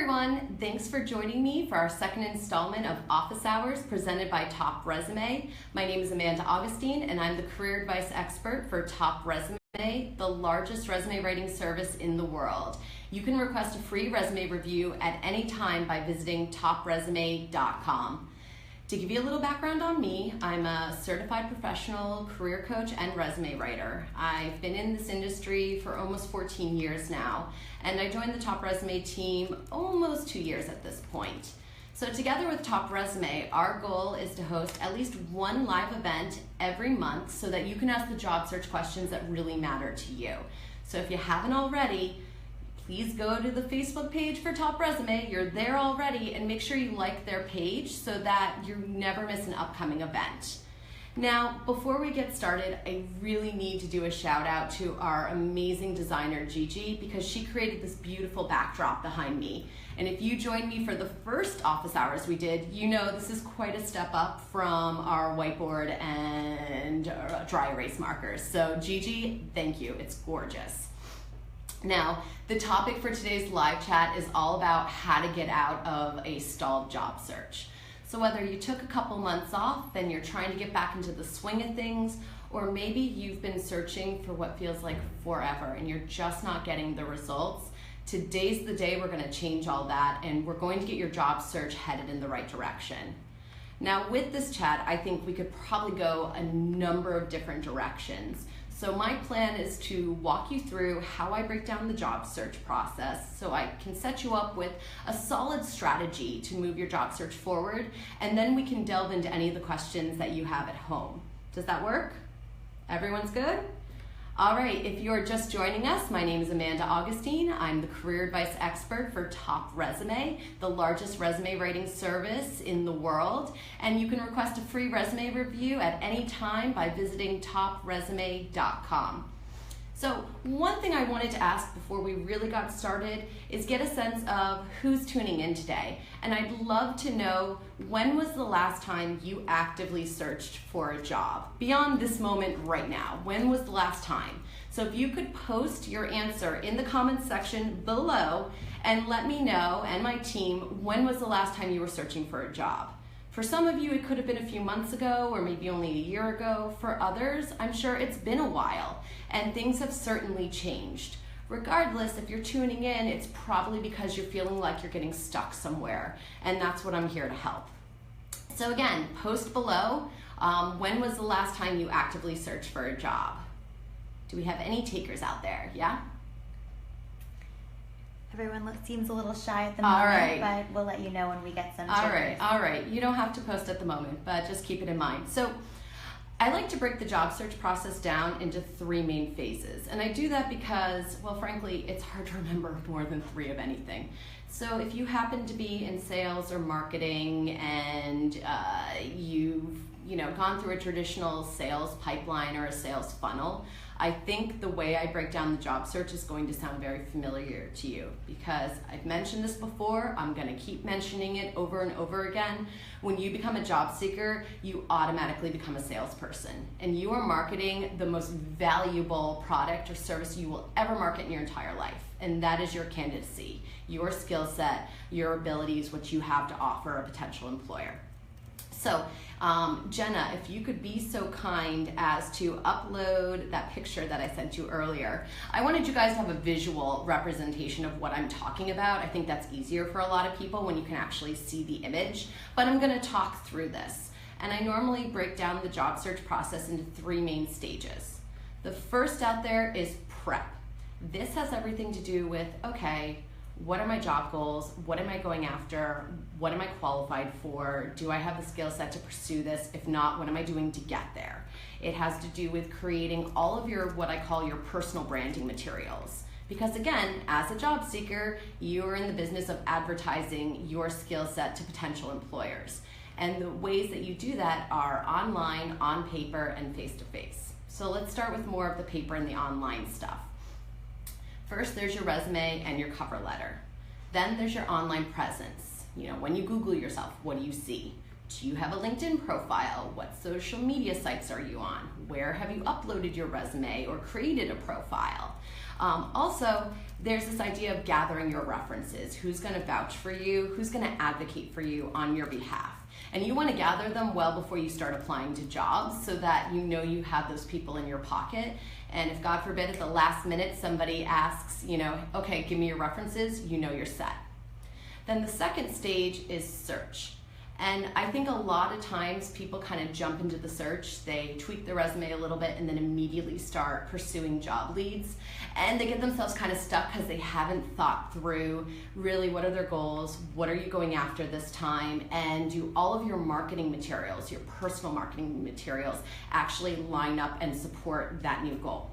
everyone, thanks for joining me for our second installment of Office Hours presented by TopResume. My name is Amanda Augustine and I'm the career advice expert for TopResume, the largest resume writing service in the world. You can request a free resume review at any time by visiting topresume.com. To give you a little background on me, I'm a certified professional career coach and resume writer. I've been in this industry for almost 14 years now, and I joined the TopResume team almost 2 years at this point. So together with TopResume, our goal is to host at least one live event every month so that you can ask the job search questions that really matter to you. So if you haven't already, please go to the Facebook page for TopResume. You're there already, and make sure you like their page so that you never miss an upcoming event. Now, before we get started, I really need to do a shout out to our amazing designer, Gigi, because she created this beautiful backdrop behind me. And if you joined me for the first office hours we did, you know this is quite a step up from our whiteboard and dry erase markers. So Gigi, thank you, it's gorgeous. Now, the topic for today's live chat is all about how to get out of a stalled job search. So whether you took a couple months off, then you're trying to get back into the swing of things, or maybe you've been searching for what feels like forever and you're just not getting the results, today's the day we're going to change all that and we're going to get your job search headed in the right direction. Now with this chat, I think we could probably go a number of different directions. So my plan is to walk you through how I break down the job search process so I can set you up with a solid strategy to move your job search forward, and then we can delve into any of the questions that you have at home. Does that work? Everyone's good? All right, if you're just joining us, my name is Amanda Augustine. I'm the career advice expert for TopResume, the largest resume writing service in the world. And you can request a free resume review at any time by visiting topresume.com. So one thing I wanted to ask before we really got started is get a sense of who's tuning in today. And I'd love to know, when was the last time you actively searched for a job? Beyond this moment right now, when was the last time? So if you could post your answer in the comments section below and let me know, and my team, when was the last time you were searching for a job? For some of you, it could have been a few months ago or maybe only a year ago. For others, I'm sure it's been a while and things have certainly changed. Regardless, if you're tuning in, it's probably because you're feeling like you're getting stuck somewhere, and that's what I'm here to help. So again, post below, when was the last time you actively searched for a job? Do we have any takers out there? Yeah? Everyone seems a little shy at the moment, right. But we'll let you know when we get some All takers. right. You don't have to post at the moment, but just keep it in mind. So I like to break the job search process down into three main phases. And I do that because, well, frankly, it's hard to remember more than three of anything. So if you happen to be in sales or marketing and you've gone through a traditional sales pipeline or a sales funnel, I think the way I break down the job search is going to sound very familiar to you because I've mentioned this before, I'm going to keep mentioning it over and over again. When you become a job seeker, you automatically become a salesperson, and you are marketing the most valuable product or service you will ever market in your entire life, and that is your candidacy, your skill set, your abilities, what you have to offer a potential employer. So Jenna, if you could be so kind as to upload that picture that I sent you earlier. I wanted you guys to have a visual representation of what I'm talking about. I think that's easier for a lot of people when you can actually see the image, but I'm going to talk through this. And I normally break down the job search process into three main stages. The first out there is prep. This has everything to do with, okay, what are my job goals? What am I going after? What am I qualified for? Do I have the skill set to pursue this? If not, what am I doing to get there? It has to do with creating all of your, what I call your personal branding materials. Because again, as a job seeker, you're in the business of advertising your skill set to potential employers. And the ways that you do that are online, on paper, and face-to-face. So let's start with more of the paper and the online stuff. First, there's your resume and your cover letter. Then there's your online presence. When you Google yourself, what do you see? Do you have a LinkedIn profile? What social media sites are you on? Where have you uploaded your resume or created a profile? Also, there's this idea of gathering your references. Who's going to vouch for you? Who's going to advocate for you on your behalf? And you want to gather them well before you start applying to jobs so that you know you have those people in your pocket. And if, God forbid, at the last minute somebody asks, okay, give me your references, you know you're set. Then the second stage is search. And I think a lot of times people kind of jump into the search, they tweak their resume a little bit and then immediately start pursuing job leads. And they get themselves kind of stuck because they haven't thought through really what are their goals, what are you going after this time, and do all of your marketing materials, your personal marketing materials, actually line up and support that new goal.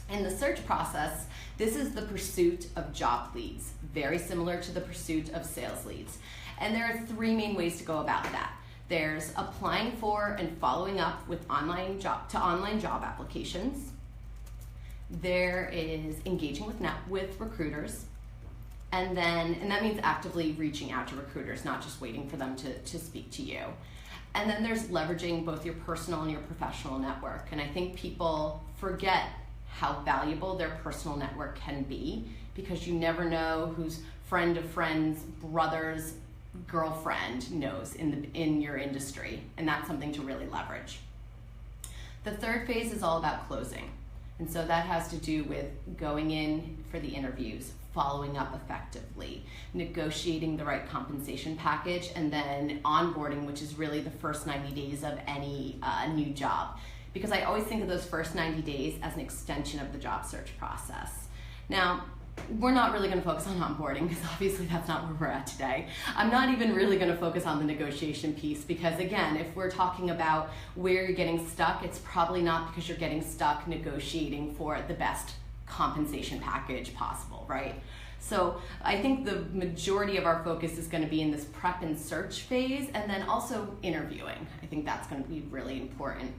In the search process, this is the pursuit of job leads, very similar to the pursuit of sales leads. And there are three main ways to go about that. There's applying for and following up with online job applications. There is engaging with recruiters. And that means actively reaching out to recruiters, not just waiting for them to speak to you. And then there's leveraging both your personal and your professional network. And I think people forget how valuable their personal network can be because you never know whose friend of friends, brother's girlfriend knows in your industry, and that's something to really leverage. The third phase is all about closing, and so that has to do with going in for the interviews, following up effectively, negotiating the right compensation package, and then onboarding, which is really the first 90 days of any new job. Because I always think of those first 90 days as an extension of the job search process. Now, we're not really going to focus on onboarding because obviously that's not where we're at today. I'm not even really going to focus on the negotiation piece because, again, if we're talking about where you're getting stuck, it's probably not because you're getting stuck negotiating for the best compensation package possible, right? So I think the majority of our focus is going to be in this prep and search phase, and then also interviewing. I think that's going to be really important.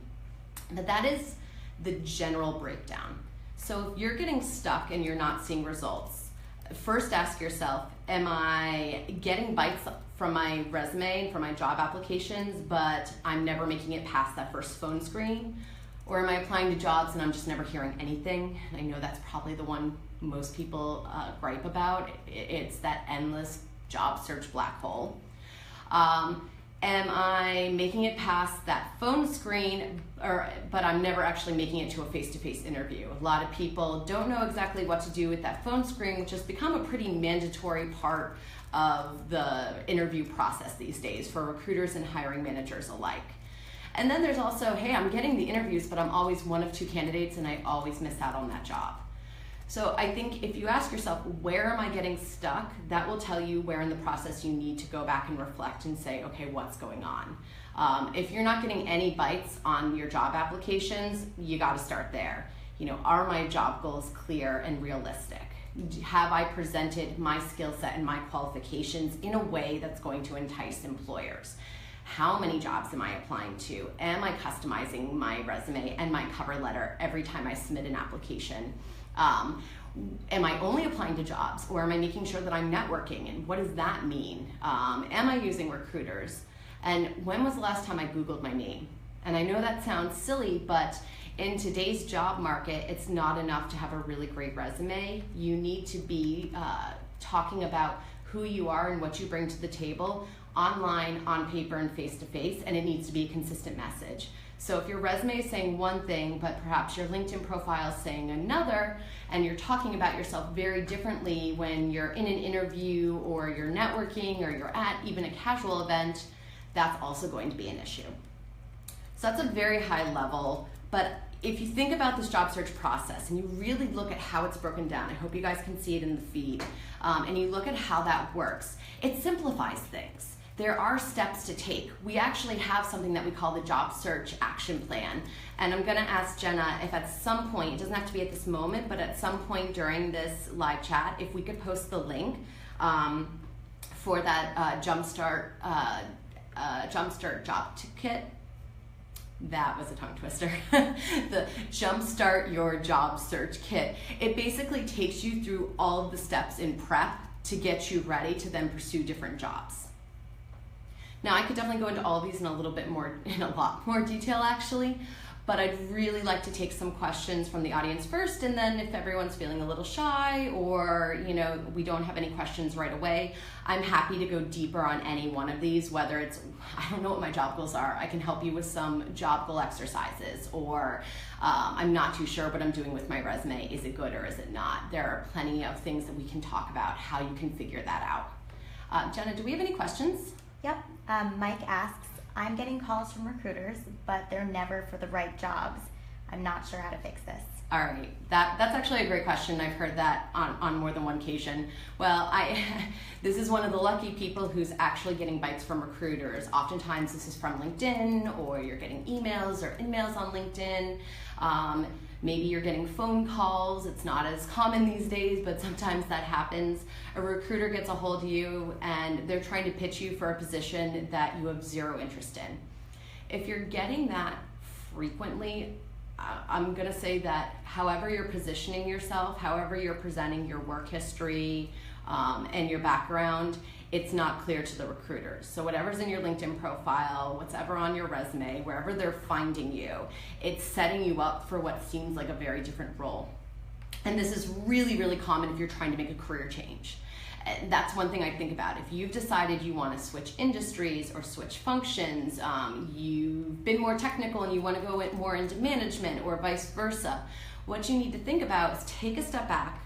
But that is the general breakdown. So if you're getting stuck and you're not seeing results, first ask yourself, am I getting bites from my resume and from my job applications, but I'm never making it past that first phone screen? Or am I applying to jobs and I'm just never hearing anything? And I know that's probably the one most people gripe about. It's that endless job search black hole. Am I making it past that phone screen, but I'm never actually making it to a face-to-face interview? A lot of people don't know exactly what to do with that phone screen, which has become a pretty mandatory part of the interview process these days for recruiters and hiring managers alike. And then there's also, hey, I'm getting the interviews, but I'm always one of two candidates and I always miss out on that job. So I think if you ask yourself, where am I getting stuck? That will tell you where in the process you need to go back and reflect and say, okay, what's going on? If you're not getting any bites on your job applications, you got to start there. Are my job goals clear and realistic? Have I presented my skill set and my qualifications in a way that's going to entice employers? How many jobs am I applying to? Am I customizing my resume and my cover letter every time I submit an application? Am I only applying to jobs, or am I making sure that I'm networking, and what does that mean? Am I using recruiters? And when was the last time I Googled my name? And I know that sounds silly, but in today's job market, it's not enough to have a really great resume. You need to be talking about who you are and what you bring to the table online, on paper, and face-to-face, and it needs to be a consistent message. So if your resume is saying one thing, but perhaps your LinkedIn profile is saying another, and you're talking about yourself very differently when you're in an interview or you're networking or you're at even a casual event, that's also going to be an issue. So that's a very high level, but if you think about this job search process and you really look at how it's broken down, I hope you guys can see it in the feed, and you look at how that works, it simplifies things. There are steps to take. We actually have something that we call the job search action plan. And I'm gonna ask Jenna if at some point, it doesn't have to be at this moment, but at some point during this live chat, if we could post the link for that Jumpstart job kit. That was a tongue twister. The Jumpstart Your Job Search Kit. It basically takes you through all of the steps in prep to get you ready to then pursue different jobs. Now, I could definitely go into all of these in a lot more detail actually, but I'd really like to take some questions from the audience first, and then if everyone's feeling a little shy or, we don't have any questions right away, I'm happy to go deeper on any one of these, whether it's, I don't know what my job goals are. I can help you with some job goal exercises, or I'm not too sure what I'm doing with my resume. Is it good or is it not? There are plenty of things that we can talk about, how you can figure that out. Jenna, do we have any questions? Yep. Mike asks, I'm getting calls from recruiters, but they're never for the right jobs. I'm not sure how to fix this. All right, that's actually a great question. I've heard that on more than one occasion. Well, this is one of the lucky people who's actually getting bites from recruiters. Oftentimes this is from LinkedIn, or you're getting emails or in-mails on LinkedIn. Maybe you're getting phone calls. It's not as common these days, but sometimes that happens. A recruiter gets a hold of you and they're trying to pitch you for a position that you have zero interest in. If you're getting that frequently, I'm gonna say that however you're positioning yourself, however you're presenting your work history and your background, it's not clear to the recruiters. So whatever's in your LinkedIn profile, whatever on your resume, wherever they're finding you, it's setting you up for what seems like a very different role. And this is really, really common if you're trying to make a career change. And that's one thing I think about. If you've decided you want to switch industries or switch functions, you've been more technical and you want to go more into management or vice versa, what you need to think about is take a step back,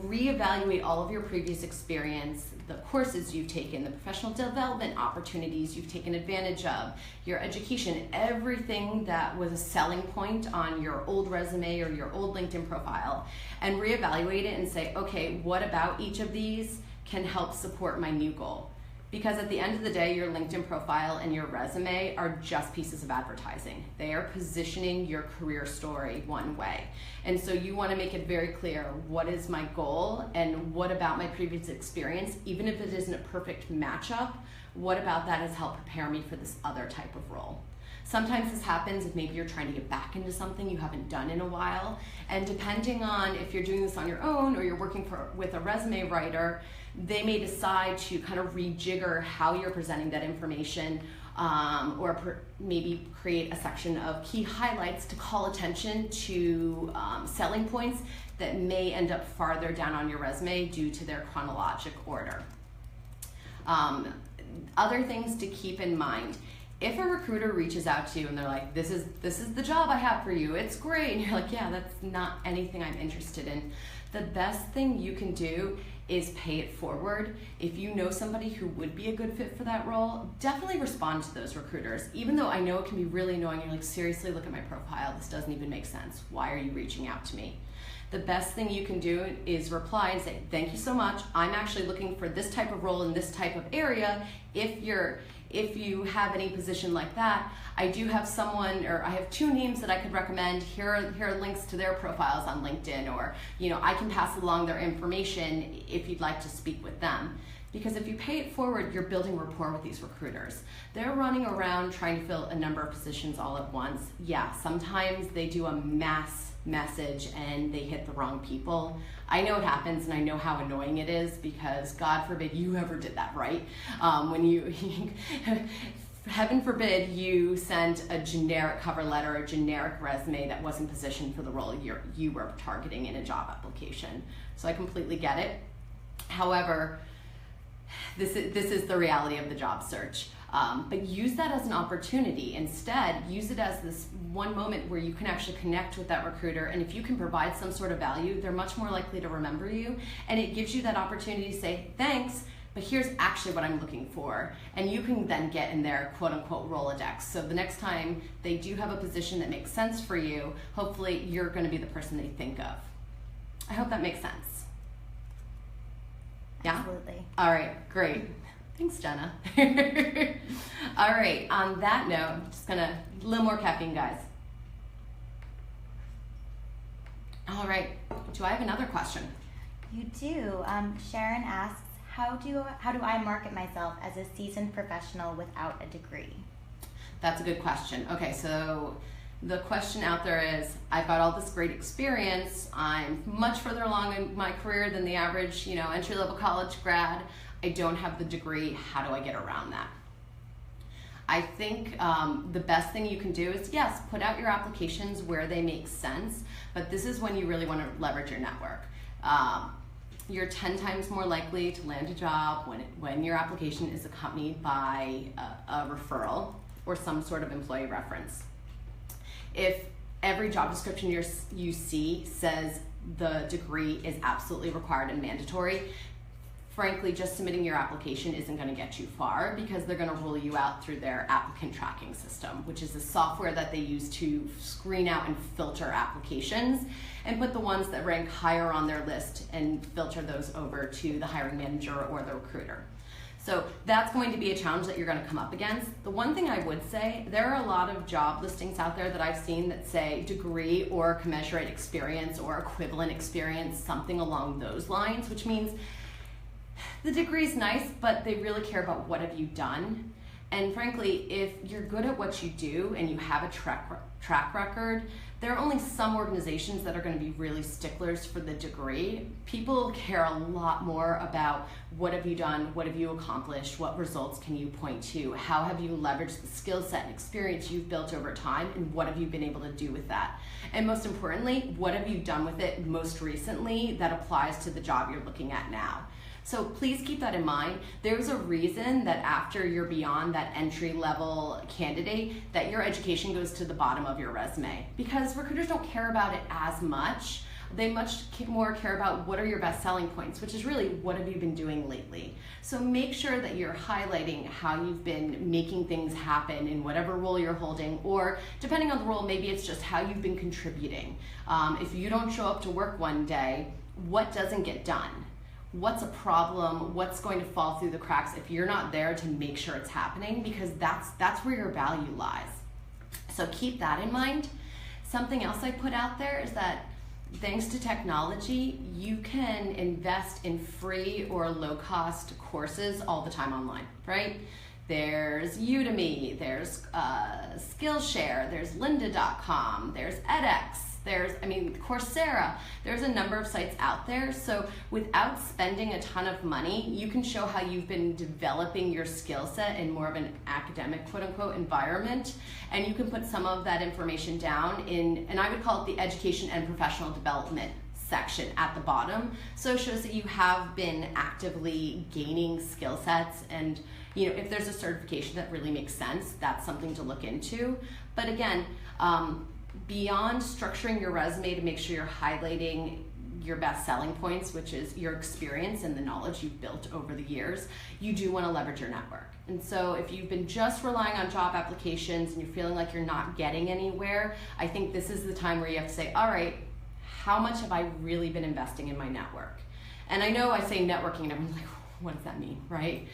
reevaluate all of your previous experience, the courses you've taken, the professional development opportunities you've taken advantage of, your education, everything that was a selling point on your old resume or your old LinkedIn profile, and reevaluate it and say, okay, what about each of these can help support my new goal? Because at the end of the day, your LinkedIn profile and your resume are just pieces of advertising. They are positioning your career story one way. And so you want to make it very clear, what is my goal and what about my previous experience, even if it isn't a perfect matchup, what about that has helped prepare me for this other type of role? Sometimes this happens if maybe you're trying to get back into something you haven't done in a while. And depending on if you're doing this on your own or you're working with a resume writer, they may decide to kind of rejigger how you're presenting that information, or maybe create a section of key highlights to call attention to selling points that may end up farther down on your resume due to their chronologic order. Other things to keep in mind. If a recruiter reaches out to you and they're like, this is the job I have for you, it's great, and you're like, yeah, that's not anything I'm interested in, the best thing you can do is pay it forward. If you know somebody who would be a good fit for that role, definitely respond to those recruiters. Even though I know it can be really annoying, you're like, seriously, look at my profile, this doesn't even make sense. Why are you reaching out to me? The best thing you can do is reply and say, thank you so much. I'm actually looking for this type of role in this type of area. If you have any position like that, I do have someone, or I have 2 names that I could recommend. Here are links to their profiles on LinkedIn, or I can pass along their information if you'd like to speak with them. Because if you pay it forward, you're building rapport with these recruiters. They're running around trying to fill a number of positions all at once. Yeah, sometimes they do a mass message and they hit the wrong people. I know it happens, and I know how annoying it is, because God forbid you ever did that, right? When you heaven forbid you sent a generic cover letter, a generic resume that wasn't positioned for the role you were targeting in a job application. So I completely get it. However, this is the reality of the job search. But use that as an opportunity. Instead, use it as this one moment where you can actually connect with that recruiter, and if you can provide some sort of value, they're much more likely to remember you, and it gives you that opportunity to say, thanks, but here's actually what I'm looking for. And you can then get in their quote-unquote Rolodex. So the next time they do have a position that makes sense for you, hopefully you're going to be the person they think of. I hope that makes sense. Yeah? Absolutely. All right, great. Thanks, Jenna. All right, on that note, I'm just a little more caffeine, guys. All right, do I have another question? You do. Sharon asks, how do I market myself as a seasoned professional without a degree? That's a good question. Okay, so the question out there is, I've got all this great experience, I'm much further along in my career than the average, entry-level college grad. I don't have the degree. How do I get around that? I think the best thing you can do is, yes, put out your applications where they make sense, but this is when you really want to leverage your network. You're 10 times more likely to land a job when your application is accompanied by a referral or some sort of employee reference. If every job description you see says the degree is absolutely required and mandatory, frankly, just submitting your application isn't going to get you far, because they're going to rule you out through their applicant tracking system, which is the software that they use to screen out and filter applications and put the ones that rank higher on their list and filter those over to the hiring manager or the recruiter. So that's going to be a challenge that you're going to come up against. The one thing I would say, there are a lot of job listings out there that I've seen that say degree or commensurate experience or equivalent experience, something along those lines, which means the degree is nice, but they really care about what have you done. And frankly, if you're good at what you do and you have a track record, there are only some organizations that are going to be really sticklers for the degree. People care a lot more about what have you done, what have you accomplished, what results can you point to, how have you leveraged the skill set and experience you've built over time, and what have you been able to do with that. And most importantly, what have you done with it most recently that applies to the job you're looking at now. So please keep that in mind. There's a reason that after you're beyond that entry-level candidate, that your education goes to the bottom of your resume, because recruiters don't care about it as much. They much more care about what are your best selling points, which is really what have you been doing lately. So make sure that you're highlighting how you've been making things happen in whatever role you're holding, or depending on the role, maybe it's just how you've been contributing. If you don't show up to work one day, what doesn't get done? What's a problem? What's going to fall through the cracks if you're not there to make sure it's happening? Because that's where your value lies. So keep that in mind. Something else I put out there is that thanks to technology, you can invest in free or low-cost courses all the time online, right? There's Udemy, there's Skillshare, there's lynda.com, there's edX, there's Coursera. There's a number of sites out there. So without spending a ton of money, you can show how you've been developing your skill set in more of an academic, quote unquote, environment. And you can put some of that information down in, and I would call it the education and professional development section at the bottom. So it shows that you have been actively gaining skill sets, and if there's a certification that really makes sense, that's something to look into. But again, beyond structuring your resume to make sure you're highlighting your best selling points, which is your experience and the knowledge you've built over the years, you do want to leverage your network. And so if you've been just relying on job applications and you're feeling like you're not getting anywhere, I think this is the time where you have to say, all right, how much have I really been investing in my network? And I know I say networking and everyone's like, what does that mean, right?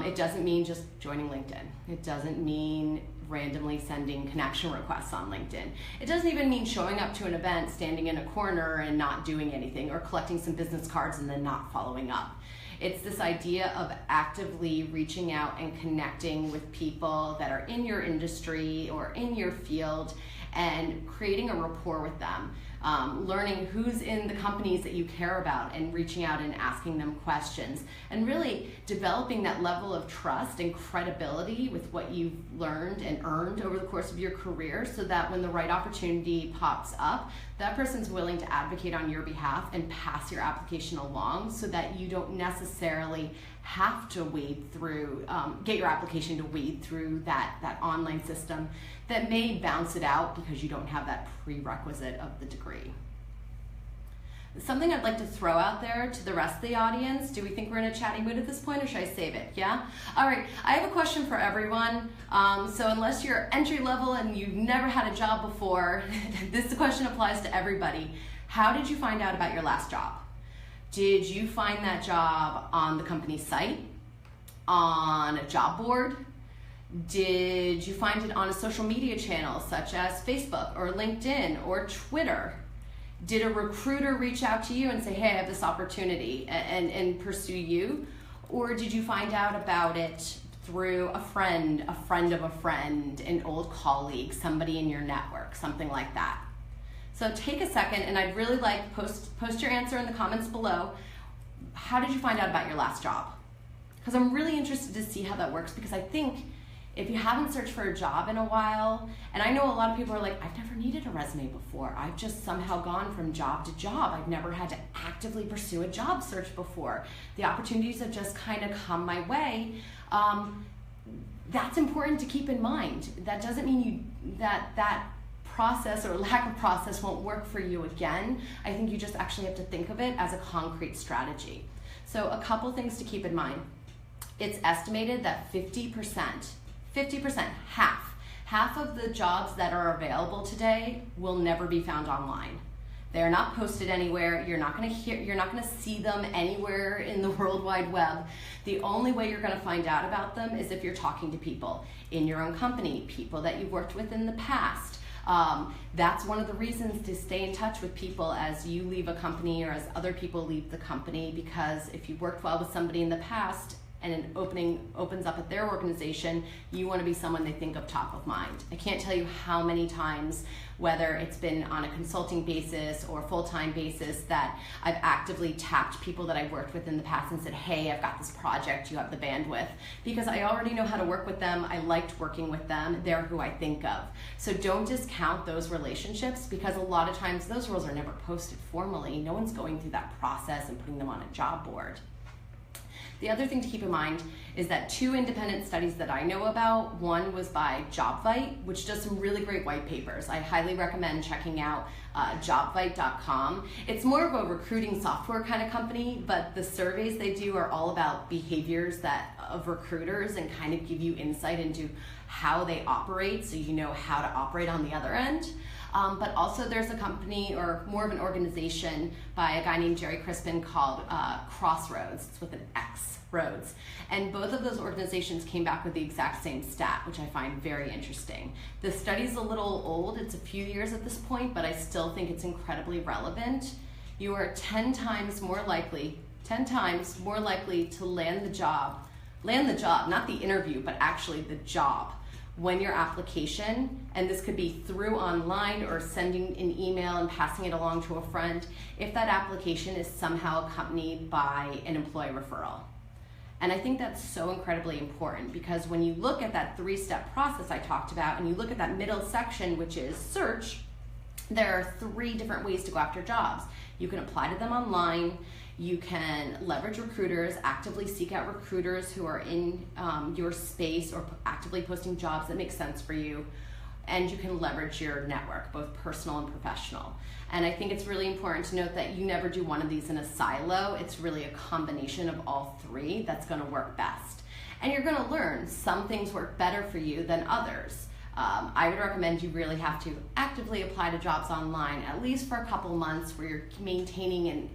It doesn't mean just joining LinkedIn. It doesn't mean randomly sending connection requests on LinkedIn. It doesn't even mean showing up to an event, standing in a corner and not doing anything, or collecting some business cards and then not following up. It's this idea of actively reaching out and connecting with people that are in your industry or in your field and creating a rapport with them. Learning who's in the companies that you care about and reaching out and asking them questions, and really developing that level of trust and credibility with what you've learned and earned over the course of your career, so that when the right opportunity pops up, that person's willing to advocate on your behalf and pass your application along, so that you don't necessarily have to wade through, get your application to wade through that online system that may bounce it out because you don't have that prerequisite of the degree. Something I'd like to throw out there to the rest of the audience. Do we think we're in a chatty mood at this point, or should I save it? Yeah? All right, I have a question for everyone. So unless you're entry level and you've never had a job before, this question applies to everybody. How did you find out about your last job? Did you find that job on the company's site? On a job board? Did you find it on a social media channel such as Facebook or LinkedIn or Twitter? Did a recruiter reach out to you and say, hey, I have this opportunity, and pursue you? Or did you find out about it through a friend of a friend, an old colleague, somebody in your network, something like that? So take a second, and I'd really like post your answer in the comments below. How did you find out about your last job? Because I'm really interested to see how that works, because I think If you haven't searched for a job in a while, and I know a lot of people are like, I've never needed a resume before. I've just somehow gone from job to job. I've never had to actively pursue a job search before. The opportunities have just kind of come my way. That's important to keep in mind. That doesn't mean that process or lack of process won't work for you again. I think you just actually have to think of it as a concrete strategy. So a couple things to keep in mind. It's estimated that 50%, half of the jobs that are available today will never be found online. They're not posted anywhere. You're not going to see them anywhere in the World Wide Web. The only way you're going to find out about them is if you're talking to people in your own company, people that you've worked with in the past. That's one of the reasons to stay in touch with people as you leave a company or as other people leave the company, because if you worked well with somebody in the past and an opening opens up at their organization, you want to be someone they think of top of mind. I can't tell you how many times, whether it's been on a consulting basis or full-time basis, that I've actively tapped people that I've worked with in the past and said, hey, I've got this project, you have the bandwidth, because I already know how to work with them. I liked working with them. They're who I think of. So don't discount those relationships, because a lot of times those roles are never posted formally. No one's going through that process and putting them on a job board. The other thing to keep in mind is that 2 independent studies that I know about, one was by JobVite, which does some really great white papers. I highly recommend checking out jobvite.com. It's more of a recruiting software kind of company, but the surveys they do are all about behaviors of recruiters and kind of give you insight into how they operate, so you know how to operate on the other end. But also there's a company, or more of an organization, by a guy named Jerry Crispin called Crossroads. It's with an X, Roads. And both of those organizations came back with the exact same stat, which I find very interesting. The study's a little old, it's a few years at this point, but I still think it's incredibly relevant. You are 10 times more likely to land the job, not the interview, but actually the job, when your application, and this could be through online or sending an email and passing it along to a friend, if that application is somehow accompanied by an employee referral. And I think that's so incredibly important, because when you look at that 3-step process I talked about, and you look at that middle section, which is search, there are 3 different ways to go after jobs. You can apply to them online. You can leverage recruiters, actively seek out recruiters who are in your space or actively posting jobs that make sense for you. And you can leverage your network, both personal and professional. And I think it's really important to note that you never do one of these in a silo. It's really a combination of all 3 that's going to work best. And you're going to learn some things work better for you than others. I would recommend you really have to actively apply to jobs online, at least for a couple months, where you're maintaining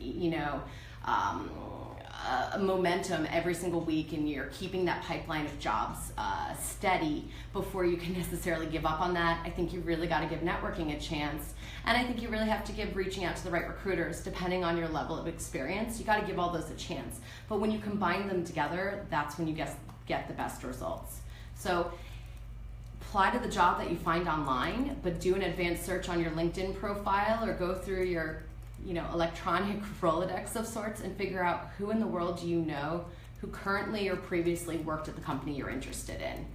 a momentum every single week, and you're keeping that pipeline of jobs steady before you can necessarily give up on that. I think you really got to give networking a chance, and I think you really have to give reaching out to the right recruiters, depending on your level of experience. You got to give all those a chance, but when you combine them together, that's when you get the best results. So apply to the job that you find online, but do an advanced search on your LinkedIn profile, or go through your electronic Rolodex of sorts and figure out who in the world do you know who currently or previously worked at the company you're interested in.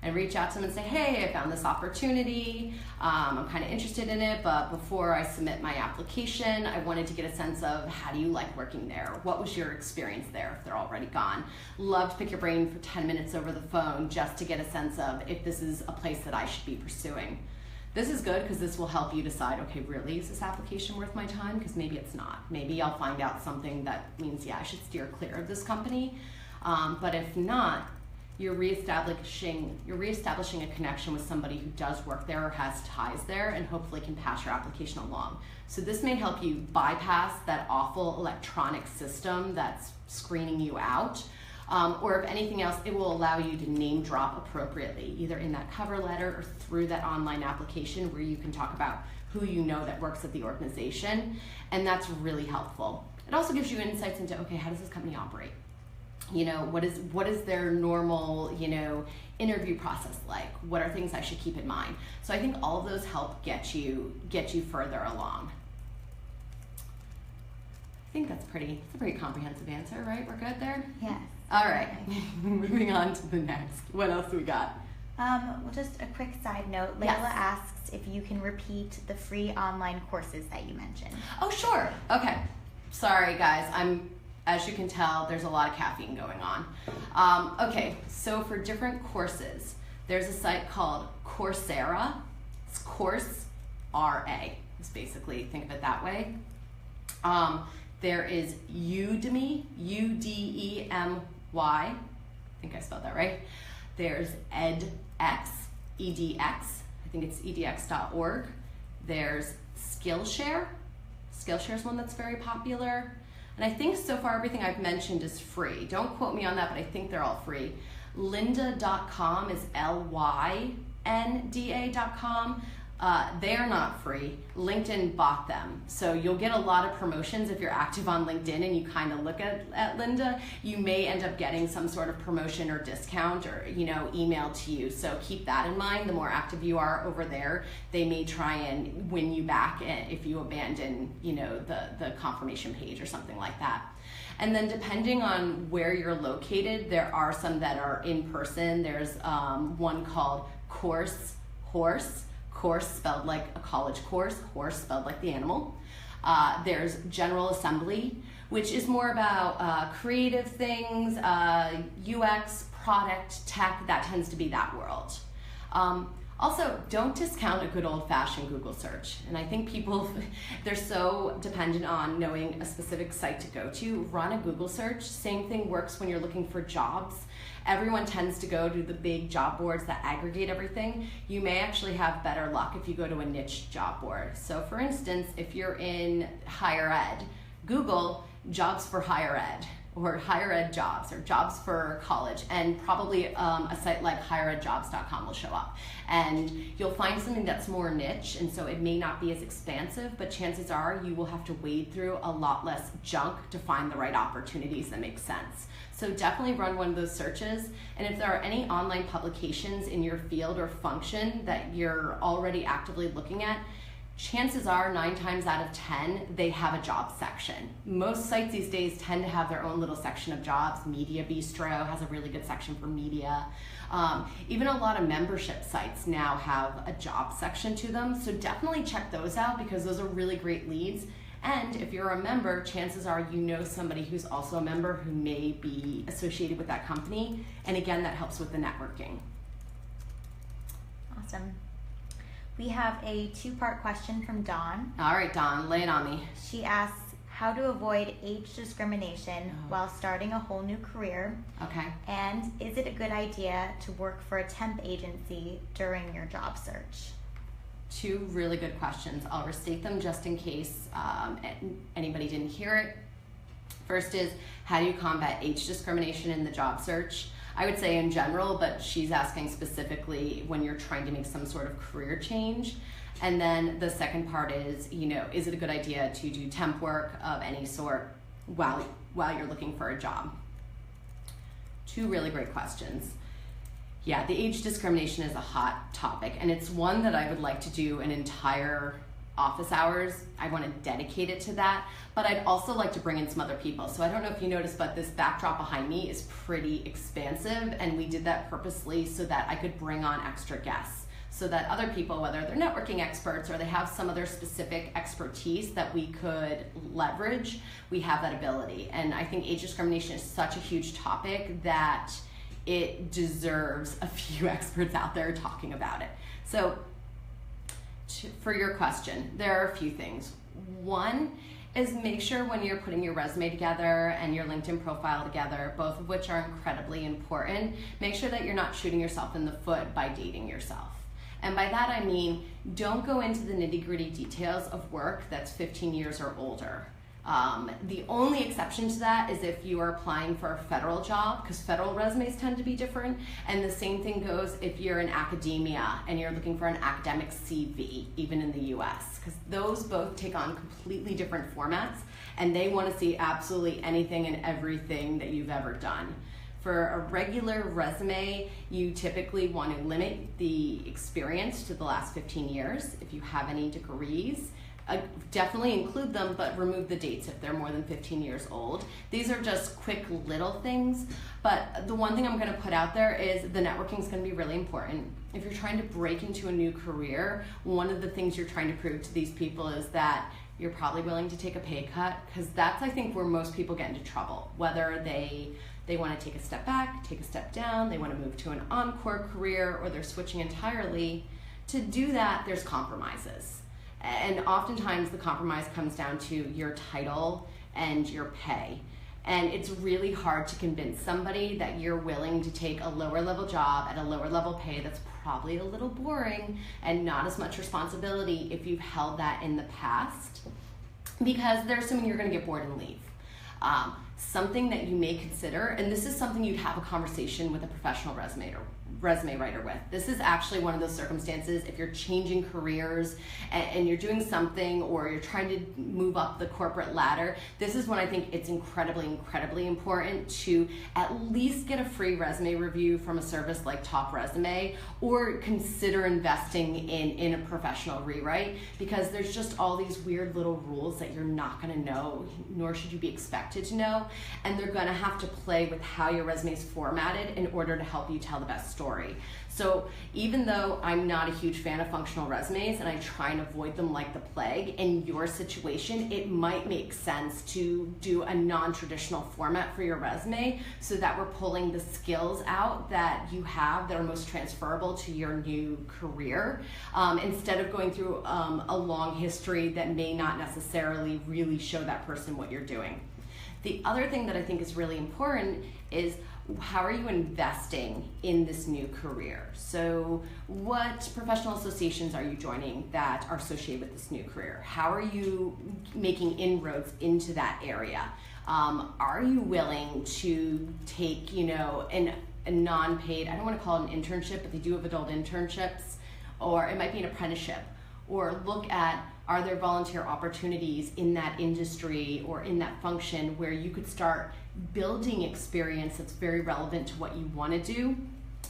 And reach out to them and say, hey, I found this opportunity, I'm kind of interested in it, but before I submit my application, I wanted to get a sense of, how do you like working there? What was your experience there if they're already gone? Love to pick your brain for 10 minutes over the phone just to get a sense of if this is a place that I should be pursuing. This is good because this will help you decide, okay, really, is this application worth my time? Because maybe it's not. Maybe I'll find out something that means, yeah, I should steer clear of this company. But if not, you're reestablishing a connection with somebody who does work there or has ties there, and hopefully can pass your application along. So this may help you bypass that awful electronic system that's screening you out. Or if anything else, it will allow you to name drop appropriately, either in that cover letter or through that online application, where you can talk about who you know that works at the organization, and that's really helpful. It also gives you insights into, okay, how does this company operate? What is their normal, interview process like? What are things I should keep in mind? So I think all of those help get you further along. I think it's a pretty comprehensive answer, right? We're good there? Yes. All right, moving on to the next. What else we got? Well, just a quick side note. Layla Yes. asks if you can repeat the free online courses that you mentioned. Oh, sure. Okay. Sorry, guys. As you can tell, there's a lot of caffeine going on. Okay, so for different courses, there's a site called Coursera. It's Course RA. It's basically, think of it that way. There is Udemy, Udemy. I think I spelled that right. There's edX, EDX. I think it's edx.org. There's Skillshare. Skillshare is one that's very popular. And I think so far everything I've mentioned is free. Don't quote me on that, but I think they're all free. Lynda.com is Lynda.com. They are not free. LinkedIn bought them. So you'll get a lot of promotions if you're active on LinkedIn and you kind of look at Lynda. You may end up getting some sort of promotion or discount or email to you. So keep that in mind. The more active you are over there, they may try and win you back if you abandon the confirmation page or something like that. And then depending on where you're located, there are some that are in person. There's one called Course Horse. Course spelled like a college course, horse spelled like the animal. There's General Assembly, which is more about creative things, UX, product, tech. That tends to be that world. Also, don't discount a good old-fashioned Google search. And I think people, they're so dependent on knowing a specific site to go to. Run a Google search. Same thing works when you're looking for jobs. Everyone tends to go to the big job boards that aggregate everything. You may actually have better luck if you go to a niche job board. So for instance, if you're in higher ed, Google jobs for higher ed, or higher ed jobs, or jobs for college, and probably a site like higheredjobs.com will show up. And you'll find something that's more niche, and so it may not be as expansive, but chances are you will have to wade through a lot less junk to find the right opportunities that make sense. So definitely run one of those searches, and if there are any online publications in your field or function that you're already actively looking at, chances are 9 times out of 10, they have a job section. Most sites these days tend to have their own little section of jobs. Media Bistro has a really good section for media. Even a lot of membership sites now have a job section to them. So definitely check those out because those are really great leads. And if you're a member, chances are you know somebody who's also a member who may be associated with that company. And again, that helps with the networking. Awesome. We have a 2-part question from Dawn. All right, Dawn, lay it on me. She asks how to avoid age discrimination while starting a whole new career. Okay. And is it a good idea to work for a temp agency during your job search? 2 really good questions. I'll restate them just in case anybody didn't hear it. First is, how do you combat age discrimination in the job search? I would say in general, but she's asking specifically when you're trying to make some sort of career change. And then the second part is, is it a good idea to do temp work of any sort while you're looking for a job? 2 really great questions. Yeah, the age discrimination is a hot topic, and it's one that I would like to do an entire office hours. I want to dedicate it to that, but I'd also like to bring in some other people. So I don't know if you noticed, but this backdrop behind me is pretty expansive, and we did that purposely so that I could bring on extra guests, so that other people, whether they're networking experts or they have some other specific expertise that we could leverage, we have that ability. And I think age discrimination is such a huge topic that it deserves a few experts out there talking about it. So for your question, there are a few things. One is make sure when you're putting your resume together and your LinkedIn profile together, both of which are incredibly important, make sure that you're not shooting yourself in the foot by dating yourself. And by that I mean, don't go into the nitty-gritty details of work that's 15 years or older. The only exception to that is if you are applying for a federal job, because federal resumes tend to be different, and the same thing goes if you're in academia and you're looking for an academic CV, even in the US, because those both take on completely different formats, and they want to see absolutely anything and everything that you've ever done. For a regular resume, you typically want to limit the experience to the last 15 years. If you have any degrees, definitely include them, but remove the dates if they're more than 15 years old. These are just quick little things, but the one thing I'm going to put out there is the networking is going to be really important. If you're trying to break into a new career, one of the things you're trying to prove to these people is that you're probably willing to take a pay cut, because that's, I think, where most people get into trouble. Whether they want to take a step back, take a step down, they want to move to an encore career, or they're switching entirely. To do that, there's compromises. And oftentimes the compromise comes down to your title and your pay. And it's really hard to convince somebody that you're willing to take a lower level job at a lower level pay that's probably a little boring and not as much responsibility if you've held that in the past, because they're assuming you're going to get bored and leave. Something that you may consider, and this is something you'd have a conversation with a professional resume writer with. This is actually one of those circumstances, if you're changing careers and you're doing something, or you're trying to move up the corporate ladder, this is when I think it's incredibly important to at least get a free resume review from a service like TopResume, or consider investing in a professional rewrite, because there's just all these weird little rules that you're not going to know, nor should you be expected to know, and they're going to have to play with how your resume is formatted in order to help you tell the best story. So even though I'm not a huge fan of functional resumes and I try and avoid them like the plague, in your situation it might make sense to do a non-traditional format for your resume, so that we're pulling the skills out that you have that are most transferable to your new career, instead of going through a long history that may not necessarily really show that person what you're doing. The other thing that I think is really important is, how are you investing in this new career? So what professional associations are you joining that are associated with this new career? How are you making inroads into that area? Are you willing to take, a non-paid, I don't want to call it an internship, but they do have adult internships, or it might be an apprenticeship, or look at, are there volunteer opportunities in that industry or in that function where you could start building experience that's very relevant to what you want to do,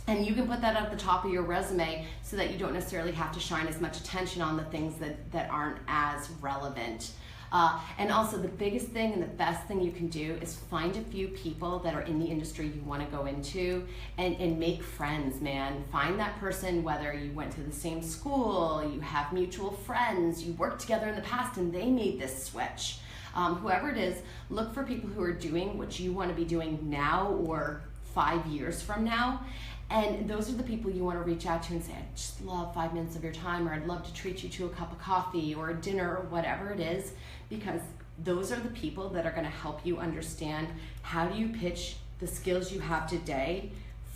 and you can put that at the top of your resume so that you don't necessarily have to shine as much attention on the things that aren't as relevant. And also the biggest thing and the best thing you can do is find a few people that are in the industry you want to go into, and make friends, man. Find that person, whether you went to the same school, you have mutual friends, you worked together in the past and they made this switch. Whoever it is, look for people who are doing what you want to be doing now or 5 years from now. And those are the people you want to reach out to and say, I'd just love 5 minutes of your time, or I'd love to treat you to a cup of coffee or a dinner or whatever it is, because those are the people that are going to help you understand, how do you pitch the skills you have today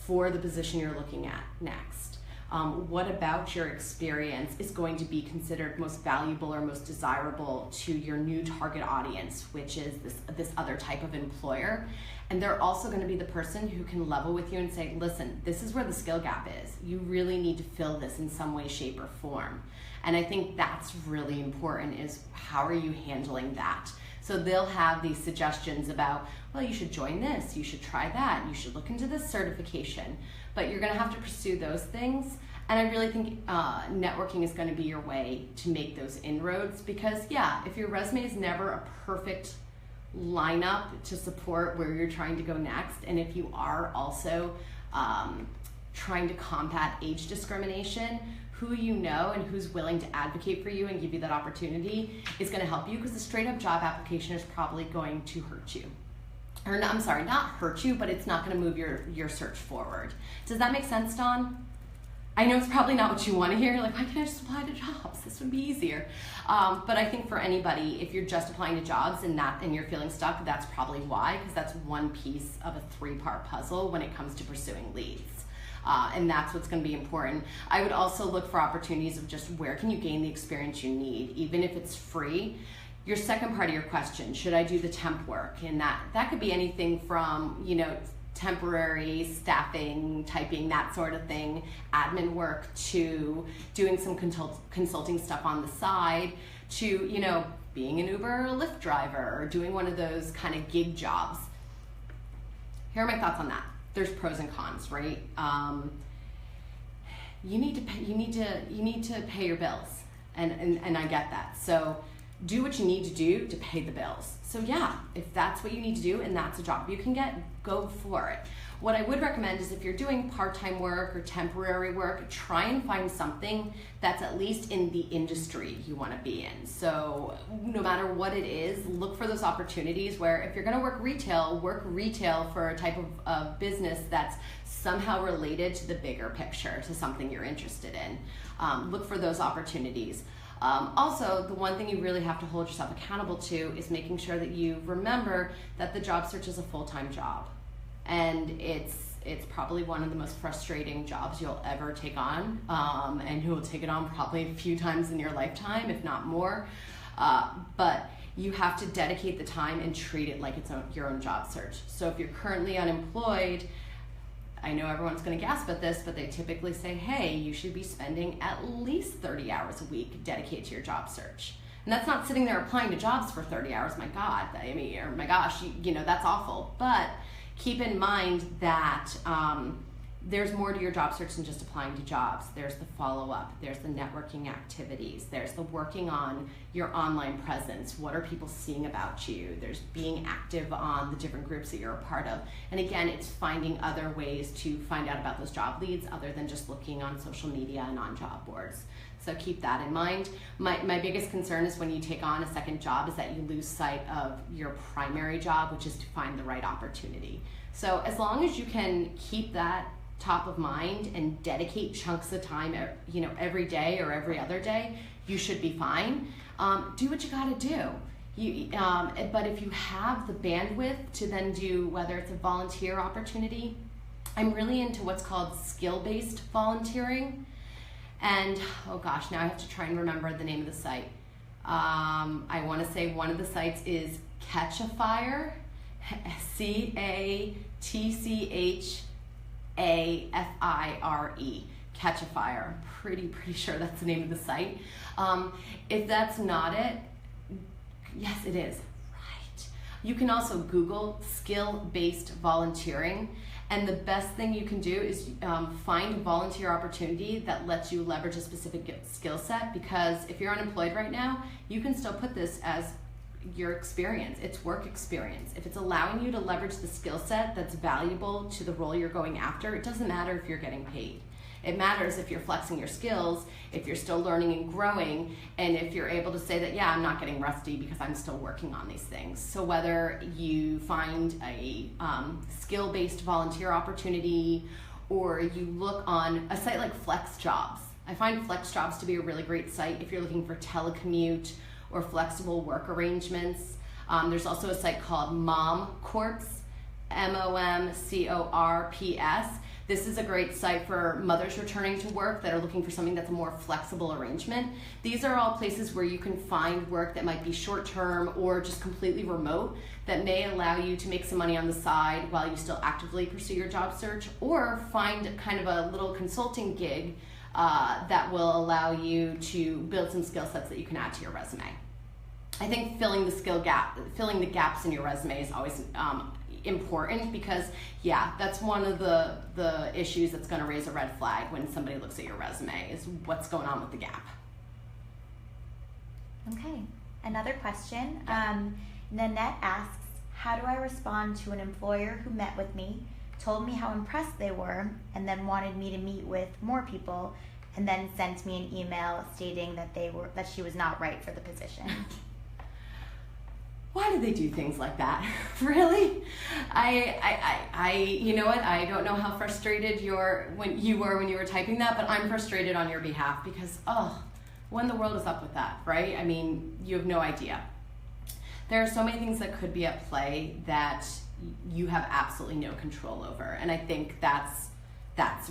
for the position you're looking at next. What about your experience is going to be considered most valuable or most desirable to your new target audience, which is this other type of employer. And they're also going to be the person who can level with you and say, listen, this is where the skill gap is. You really need to fill this in some way, shape, or form. And I think that's really important, is how are you handling that? So they'll have these suggestions about, well, you should join this, you should try that, you should look into this certification. But you're going to have to pursue those things. And I really think networking is going to be your way to make those inroads, because yeah, if your resume is never a perfect lineup to support where you're trying to go next, and if you are also trying to combat age discrimination, who you know and who's willing to advocate for you and give you that opportunity is going to help you, because the straight up job application is probably going to hurt you. Or I'm sorry, not hurt you, but it's not going to move your search forward. Does that make sense, Dawn? I know it's probably not what you want to hear. Like, why can't I just apply to jobs? This would be easier. But I think for anybody, if you're just applying to jobs and you're feeling stuck, that's probably why, because that's one piece of a 3-part puzzle when it comes to pursuing leads. And that's what's going to be important. I would also look for opportunities of just where can you gain the experience you need, even if it's free. Your second part of your question, should I do the temp work? And that could be anything from, temporary staffing, typing, that sort of thing, admin work, to doing some consulting stuff on the side, to, being an Uber or a Lyft driver, or doing one of those kind of gig jobs. Here are my thoughts on that. There's pros and cons, right? You need to pay your bills, and I get that. So do what you need to do to pay the bills. So yeah, if that's what you need to do and that's a job you can get, go for it. What I would recommend is if you're doing part-time work or temporary work, try and find something that's at least in the industry you want to be in. So no matter what it is, look for those opportunities where if you're going to work retail for a type of business that's somehow related to the bigger picture, to something you're interested in. Look for those opportunities. Also, the one thing you really have to hold yourself accountable to is making sure that you remember that the job search is a full-time job. And it's probably one of the most frustrating jobs you'll ever take on, and you will take it on probably a few times in your lifetime, if not more. But you have to dedicate the time and treat it like it's your own job search. So if you're currently unemployed, I know everyone's going to gasp at this, but they typically say, hey, you should be spending at least 30 hours a week dedicated to your job search. And that's not sitting there applying to jobs for 30 hours, my God, I mean, or my gosh, you know, that's awful. But keep in mind that there's more to your job search than just applying to jobs. There's the follow-up, there's the networking activities, there's the working on your online presence. What are people seeing about you? There's being active on the different groups that you're a part of. And again, it's finding other ways to find out about those job leads other than just looking on social media and on job boards. So keep that in mind. My biggest concern is when you take on a second job is that you lose sight of your primary job, which is to find the right opportunity. So as long as you can keep that top of mind and dedicate chunks of time, you know, every day or every other day, you should be fine. Do what you gotta do. But if you have the bandwidth to then do, whether it's a volunteer opportunity, I'm really into what's called skill-based volunteering. And, oh gosh, now I have to try and remember the name of the site. I want to say one of the sites is Catch a Fire, CATCHAFIRE, Catch a Fire. I'm pretty sure that's the name of the site. If that's not it, yes, it is. Right. You can also Google skill-based volunteering. And the best thing you can do is find a volunteer opportunity that lets you leverage a specific skill set, because if you're unemployed right now, you can still put this as your experience. It's work experience. If it's allowing you to leverage the skill set that's valuable to the role you're going after, it doesn't matter if you're getting paid. It matters if you're flexing your skills, if you're still learning and growing, and if you're able to say that, yeah, I'm not getting rusty because I'm still working on these things. So whether you find a skill-based volunteer opportunity or you look on a site like Flex Jobs. I find Flex Jobs to be a really great site if you're looking for telecommute or flexible work arrangements. There's also a site called MomCorps, MomCorps. This is a great site for mothers returning to work that are looking for something that's a more flexible arrangement. These are all places where you can find work that might be short-term or just completely remote that may allow you to make some money on the side while you still actively pursue your job search, or find kind of a little consulting gig that will allow you to build some skill sets that you can add to your resume. I think filling the gaps in your resume is always important, because yeah, that's one of the issues that's going to raise a red flag when somebody looks at your resume, is what's going on with the gap. Okay, another question. Nanette asks, how do I respond to an employer who met with me, told me how impressed they were, and then wanted me to meet with more people, and then sent me an email stating that she was not right for the position? Why do they do things like that? Really? You know what? I don't know how frustrated you were when you were typing that, but I'm frustrated on your behalf, because when the world is up with that, right? I mean, you have no idea. There are so many things that could be at play that you have absolutely no control over, and I think that's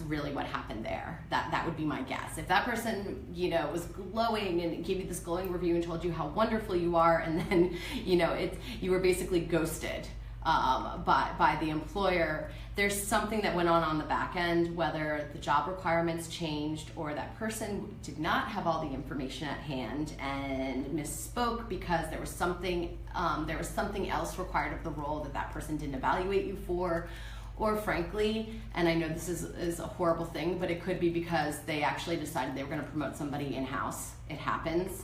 really what happened there. That would be my guess. If that person, was glowing and gave you this glowing review and told you how wonderful you are, and then, you were basically ghosted by the employer, there's something that went on the back end, whether the job requirements changed or that person did not have all the information at hand and misspoke because there was something else required of the role that person didn't evaluate you for. Or frankly, and I know this is a horrible thing, but it could be because they actually decided they were going to promote somebody in-house. It happens.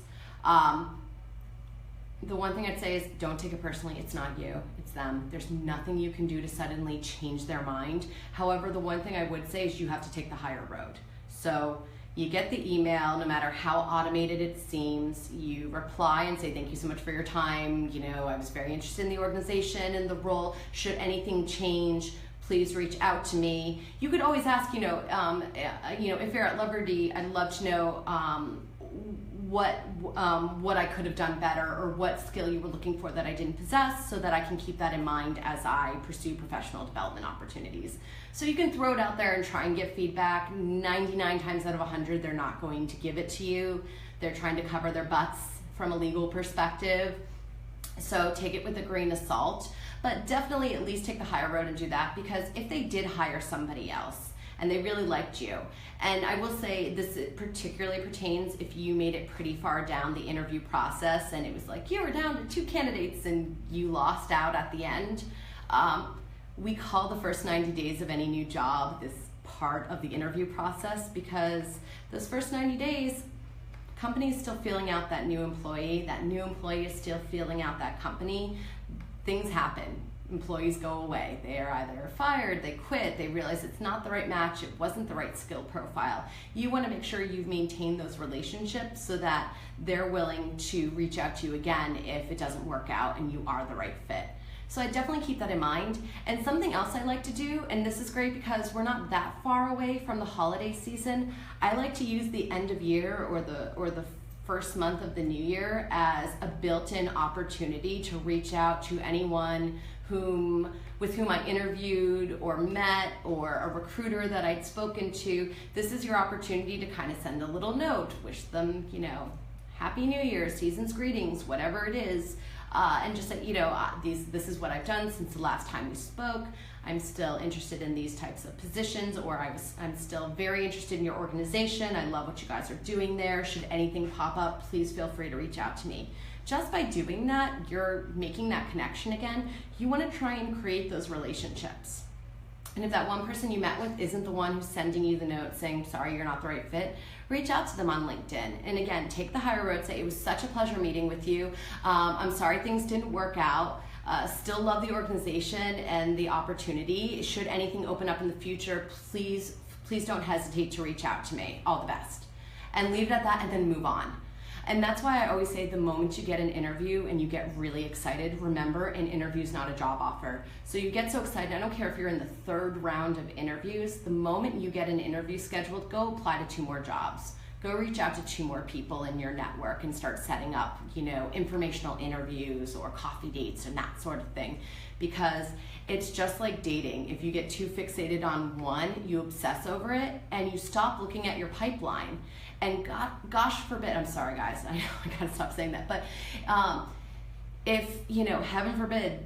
The one thing I'd say is don't take it personally. It's not you, it's them. There's nothing you can do to suddenly change their mind. However, the one thing I would say is you have to take the higher road. So you get the email, no matter how automated it seems, you reply and say, thank you so much for your time. I was very interested in the organization and the role. Should anything change, please reach out to me. You could always ask, if you're at Liberty, I'd love to know what I could have done better, or what skill you were looking for that I didn't possess, so that I can keep that in mind as I pursue professional development opportunities. So you can throw it out there and try and get feedback. 99 times out of 100, they're not going to give it to you. They're trying to cover their butts from a legal perspective. So take it with a grain of salt, but definitely at least take the higher road and do that, because if they did hire somebody else and they really liked you, and I will say this particularly pertains if you made it pretty far down the interview process and it was like you were down to 2 candidates and you lost out at the end. We call the first 90 days of any new job this part of the interview process, because those first 90 days, company is still feeling out that new employee is still feeling out that company. Things happen. Employees go away. They are either fired, they quit, they realize it's not the right match, it wasn't the right skill profile. You want to make sure you've maintained those relationships so that they're willing to reach out to you again if it doesn't work out and you are the right fit. So I definitely keep that in mind. And something else I like to do, and this is great because we're not that far away from the holiday season, I like to use the end of year or the first month of the new year as a built-in opportunity to reach out to anyone with whom I interviewed or met, or a recruiter that I'd spoken to. This is your opportunity to kind of send a little note, wish them, Happy New Year, season's greetings, whatever it is, and just say, this is what I've done since the last time we spoke. I'm still interested in these types of positions, or I'm still very interested in your organization. I love what you guys are doing there. Should anything pop up, please feel free to reach out to me. Just by doing that, you're making that connection again. You want to try and create those relationships. And if that one person you met with isn't the one who's sending you the note saying, sorry, you're not the right fit, reach out to them on LinkedIn. And again, take the higher road, say, it was such a pleasure meeting with you. I'm sorry things didn't work out. Still love the organization and the opportunity. Should anything open up in the future, please don't hesitate to reach out to me. All the best. And leave it at that and then move on. And that's why I always say the moment you get an interview and you get really excited, remember, an interview is not a job offer. So you get so excited, I don't care if you're in the 3rd round of interviews, the moment you get an interview scheduled, go apply to 2 more jobs. Go reach out to 2 more people in your network and start setting up, informational interviews or coffee dates and that sort of thing. Because it's just like dating. If you get too fixated on one, you obsess over it and you stop looking at your pipeline. And gosh forbid, I'm sorry guys, I know I gotta stop saying that, but if, heaven forbid,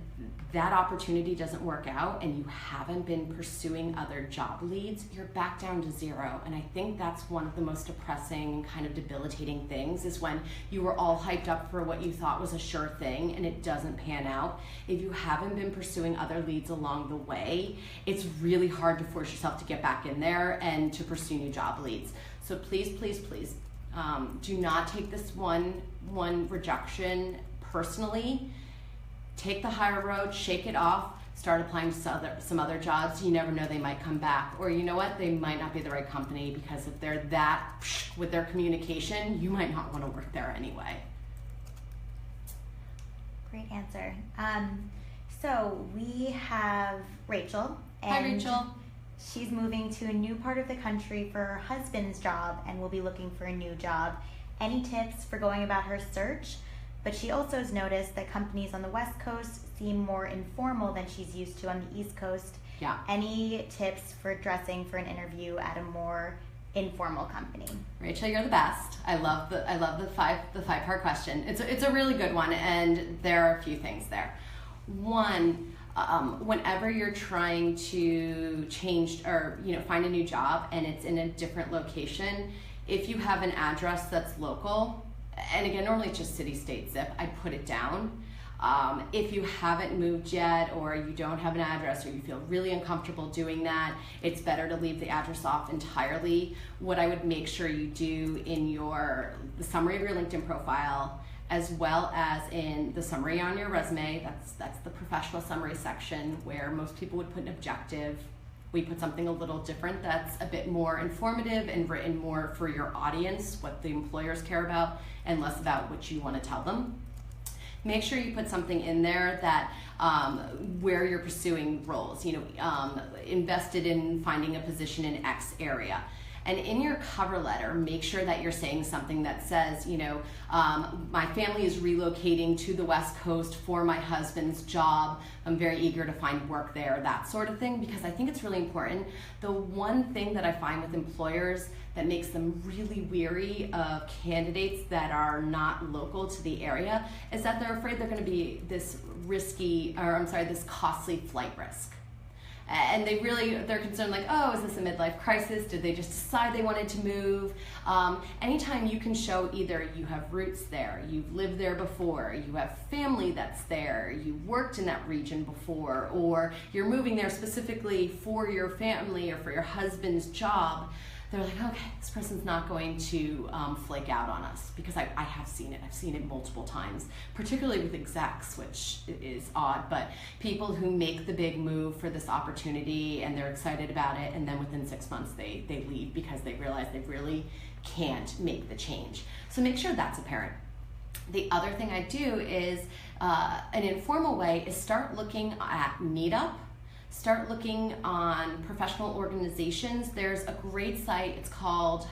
that opportunity doesn't work out and you haven't been pursuing other job leads, you're back down to 0. And I think that's one of the most depressing, kind of debilitating things, is when you were all hyped up for what you thought was a sure thing and it doesn't pan out. If you haven't been pursuing other leads along the way, it's really hard to force yourself to get back in there and to pursue new job leads. So please, please, please, do not take this one rejection personally. Take the higher road, shake it off, start applying to some other jobs. You never know, they might come back. Or you know what, they might not be the right company, because if they're that with their communication, you might not want to work there anyway. Great answer. So we have Rachel. And hi, Rachel. She's moving to a new part of the country for her husband's job and will be looking for a new job. Any tips for going about her search? But she also has noticed that companies on the West Coast seem more informal than she's used to on the East Coast. Yeah. Any tips for dressing for an interview at a more informal company? Rachel, you're the best. I love the five-part question. It's a really good one, and there are a few things there. One, whenever you're trying to change or find a new job and it's in a different location, if you have an address that's local, and again, normally it's just city, state, zip, I'd put it down. If you haven't moved yet, or you don't have an address, or you feel really uncomfortable doing that, it's better to leave the address off entirely. What I would make sure you do in the summary of your LinkedIn profile, as well as in the summary on your resume. That's the professional summary section where most people would put an objective. We put something a little different that's a bit more informative and written more for your audience, what the employers care about, and less about what you want to tell them. Make sure you put something in there that where you're pursuing roles, invested in finding a position in X area. And in your cover letter, make sure that you're saying something that says, my family is relocating to the West Coast for my husband's job. I'm very eager to find work there, that sort of thing, because I think it's really important. The one thing that I find with employers that makes them really weary of candidates that are not local to the area is that they're afraid they're going to be this costly flight risk. And they're concerned like, oh, is this a midlife crisis? Did they just decide they wanted to move? Anytime you can show either you have roots there, you've lived there before, you have family that's there, you worked in that region before, or you're moving there specifically for your family or for your husband's job, they're like, okay, this person's not going to flake out on us, because I have seen it. I've seen it multiple times, particularly with execs, which is odd, but people who make the big move for this opportunity and they're excited about it, and then within 6 months they leave because they realize they really can't make the change. So make sure that's apparent. The other thing I do is an informal way is start looking at Meetup. Start looking on professional organizations. There's a great site, it's called,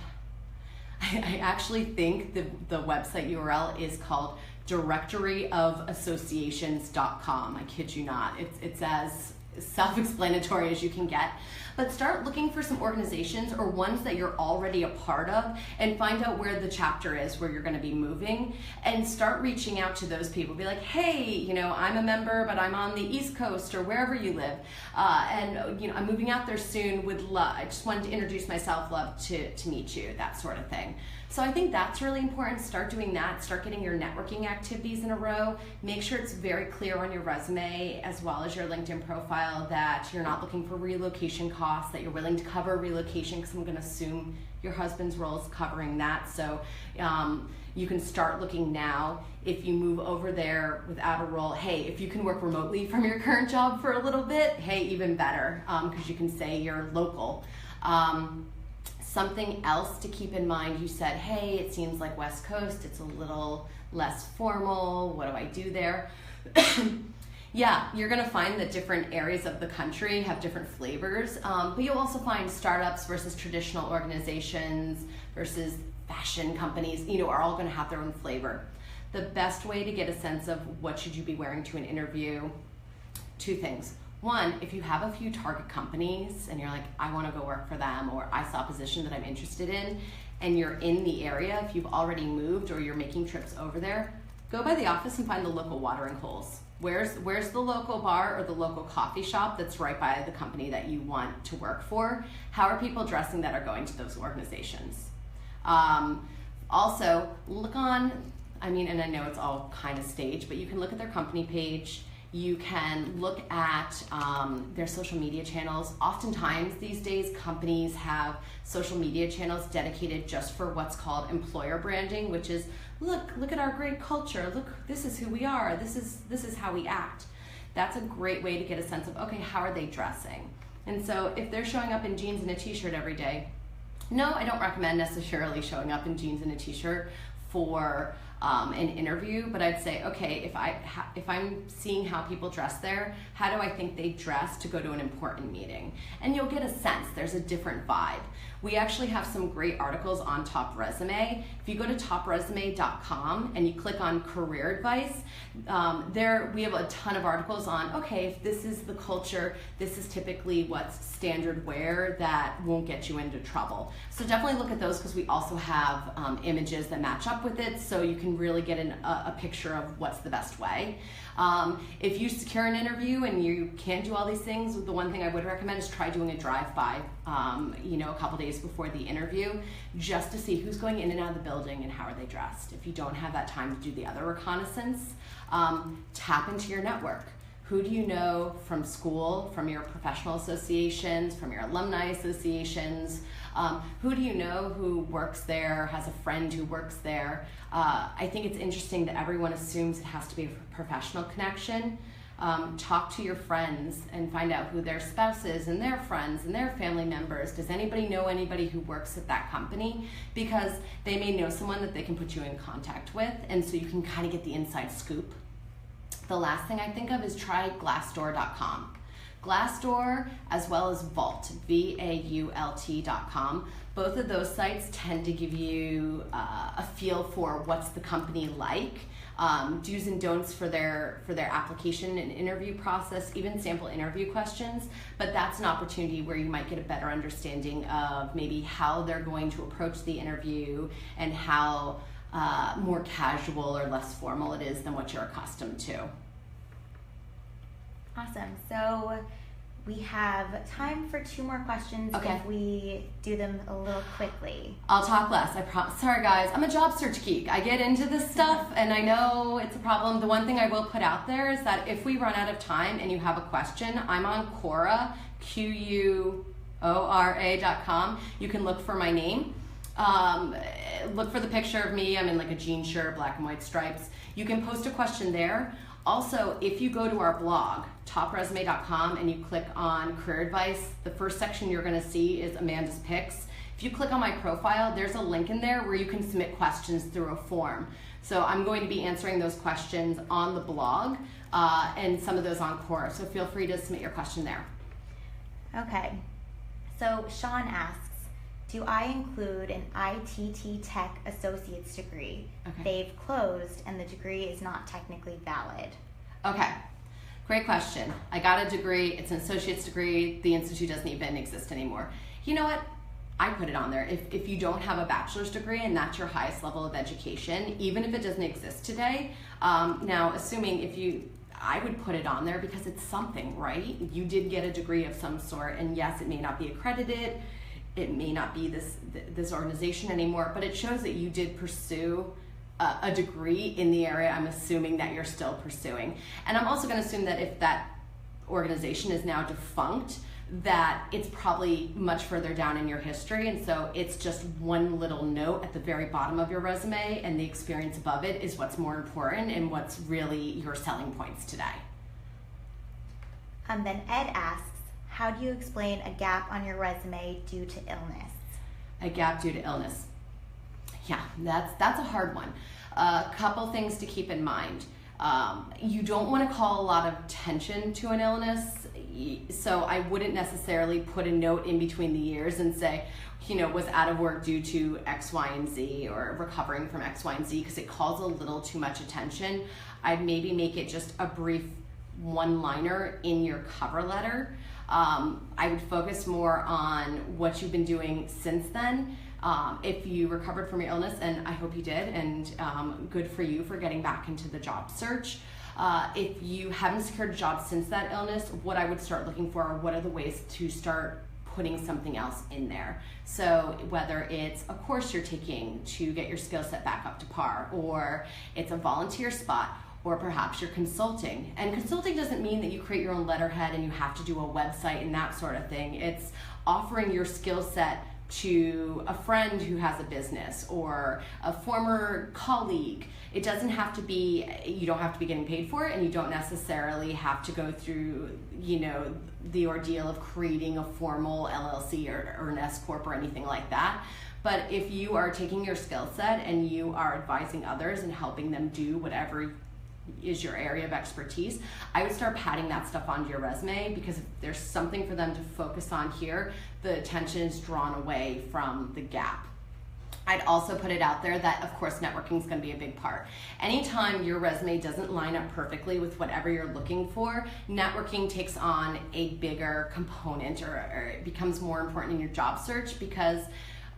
I actually think the website URL is called directoryofassociations.com. I kid you not. It's as self-explanatory as you can get. But start looking for some organizations or ones that you're already a part of and find out where the chapter is where you're going to be moving, and start reaching out to those people. Be like, hey, I'm a member, but I'm on the East Coast or wherever you live, and I'm moving out there soon. I just wanted to introduce myself, love to meet you, that sort of thing. So I think that's really important. Start doing that. Start getting your networking activities in a row. Make sure it's very clear on your resume as well as your LinkedIn profile that you're not looking for relocation costs, that you're willing to cover relocation, because I'm going to assume your husband's role is covering that. So you can start looking now. If you move over there without a role, hey, if you can work remotely from your current job for a little bit, hey, even better, because you can say you're local. Something else to keep in mind, you said, hey, it seems like West Coast, it's a little less formal, what do I do there? Yeah, you're gonna find that different areas of the country have different flavors, but you'll also find startups versus traditional organizations versus fashion companies, are all gonna have their own flavor. The best way to get a sense of what should you be wearing to an interview, two things. One, if you have a few target companies and you're like, I want to go work for them, or I saw a position that I'm interested in, and you're in the area, if you've already moved or you're making trips over there, go by the office and find the local watering holes. Where's the local bar or the local coffee shop that's right by the company that you want to work for? How are people dressing that are going to those organizations? Also, look on, and I know it's all kind of staged, but you can look at their company page. You can look at their social media channels. Oftentimes these days, companies have social media channels dedicated just for what's called employer branding, which is, look at our great culture. Look, this is who we are. This is how we act. That's a great way to get a sense of, okay, how are they dressing? And so if they're showing up in jeans and a t-shirt every day, no, I don't recommend necessarily showing up in jeans and a t-shirt for an interview, but I'd say, okay, if I'm seeing how people dress there, how do I think they dress to go to an important meeting? And you'll get a sense, there's a different vibe. We actually have some great articles on TopResume. If you go to topresume.com and you click on career advice, we have a ton of articles on, okay, if this is the culture, this is typically what's standard wear that won't get you into trouble. So definitely look at those, because we also have images that match up with it, so you can really get a picture of what's the best way. If you secure an interview and you can't do all these things, the one thing I would recommend is try doing a drive-by, a couple days before the interview, just to see who's going in and out of the building and how are they dressed. If you don't have that time to do the other reconnaissance, tap into your network. Who do you know from school, from your professional associations, from your alumni associations? Who do you know who works there, has a friend who works there? I think it's interesting that everyone assumes it has to be a professional connection. Talk to your friends and find out who their spouses and their friends and their family members. Does anybody know anybody who works at that company? Because they may know someone that they can put you in contact with, and so you can kind of get the inside scoop. The last thing I think of is try Glassdoor.com. Glassdoor, as well as Vault, VAULT.com. Both of those sites tend to give you a feel for what's the company like, do's and don'ts for their application and interview process, even sample interview questions. But that's an opportunity where you might get a better understanding of maybe how they're going to approach the interview and how more casual or less formal it is than what you're accustomed to. Awesome. So we have time for 2 more questions if we do them a little quickly. I'll talk less, I promise. Sorry guys, I'm a job search geek. I get into this stuff and I know it's a problem. The one thing I will put out there is that if we run out of time and you have a question, I'm on Quora, Quora.com. You can look for my name. Look for the picture of me. I'm in like a jean shirt, black and white stripes. You can post a question there. Also, if you go to our blog, TopResume.com, and you click on career advice, the first section you're going to see is Amanda's picks. If you click on my profile, there's a link in there where you can submit questions through a form. So I'm going to be answering those questions on the blog and some of those on Quora. So feel free to submit your question there. Okay. So Sean asks, do I include an ITT Tech associate's degree? Okay. They've closed and the degree is not technically valid. Okay, great question. I got a degree, it's an associate's degree, the institute doesn't even exist anymore. You know what? I put it on there. If you don't have a bachelor's degree and that's your highest level of education, even if it doesn't exist today, now assuming I would put it on there because it's something, right? You did get a degree of some sort, and yes, it may not be accredited, it may not be this organization anymore, but it shows that you did pursue a degree in the area I'm assuming that you're still pursuing. And I'm also going to assume that if that organization is now defunct, that it's probably much further down in your history, and so it's just one little note at the very bottom of your resume, and the experience above it is what's more important and what's really your selling points today. And then Ed asks, how do you explain a gap on your resume due to illness? A gap due to illness. Yeah, that's a hard one. A couple things to keep in mind. You don't want to call a lot of attention to an illness, so I wouldn't necessarily put a note in between the years and say, was out of work due to X, Y, and Z, or recovering from X, Y, and Z, because it calls a little too much attention. I'd maybe make it just a brief one-liner in your cover letter. I would focus more on what you've been doing since then. If you recovered from your illness, and I hope you did, and good for you for getting back into the job search. If you haven't secured a job since that illness, what I would start looking for are what are the ways to start putting something else in there. So whether it's a course you're taking to get your skill set back up to par, or it's a volunteer spot, or perhaps you're consulting. And consulting doesn't mean that you create your own letterhead and you have to do a website and that sort of thing. It's offering your skill set to a friend who has a business or a former colleague. It doesn't have to be, you don't have to be getting paid for it, and you don't necessarily have to go through, the ordeal of creating a formal LLC or an S Corp or anything like that. But if you are taking your skill set and you are advising others and helping them do whatever is your area of expertise, I would start padding that stuff onto your resume, because if there's something for them to focus on here, the attention is drawn away from the gap. I'd also put it out there that, of course, networking is going to be a big part. Anytime your resume doesn't line up perfectly with whatever you're looking for, networking takes on a bigger component, or it becomes more important in your job search, because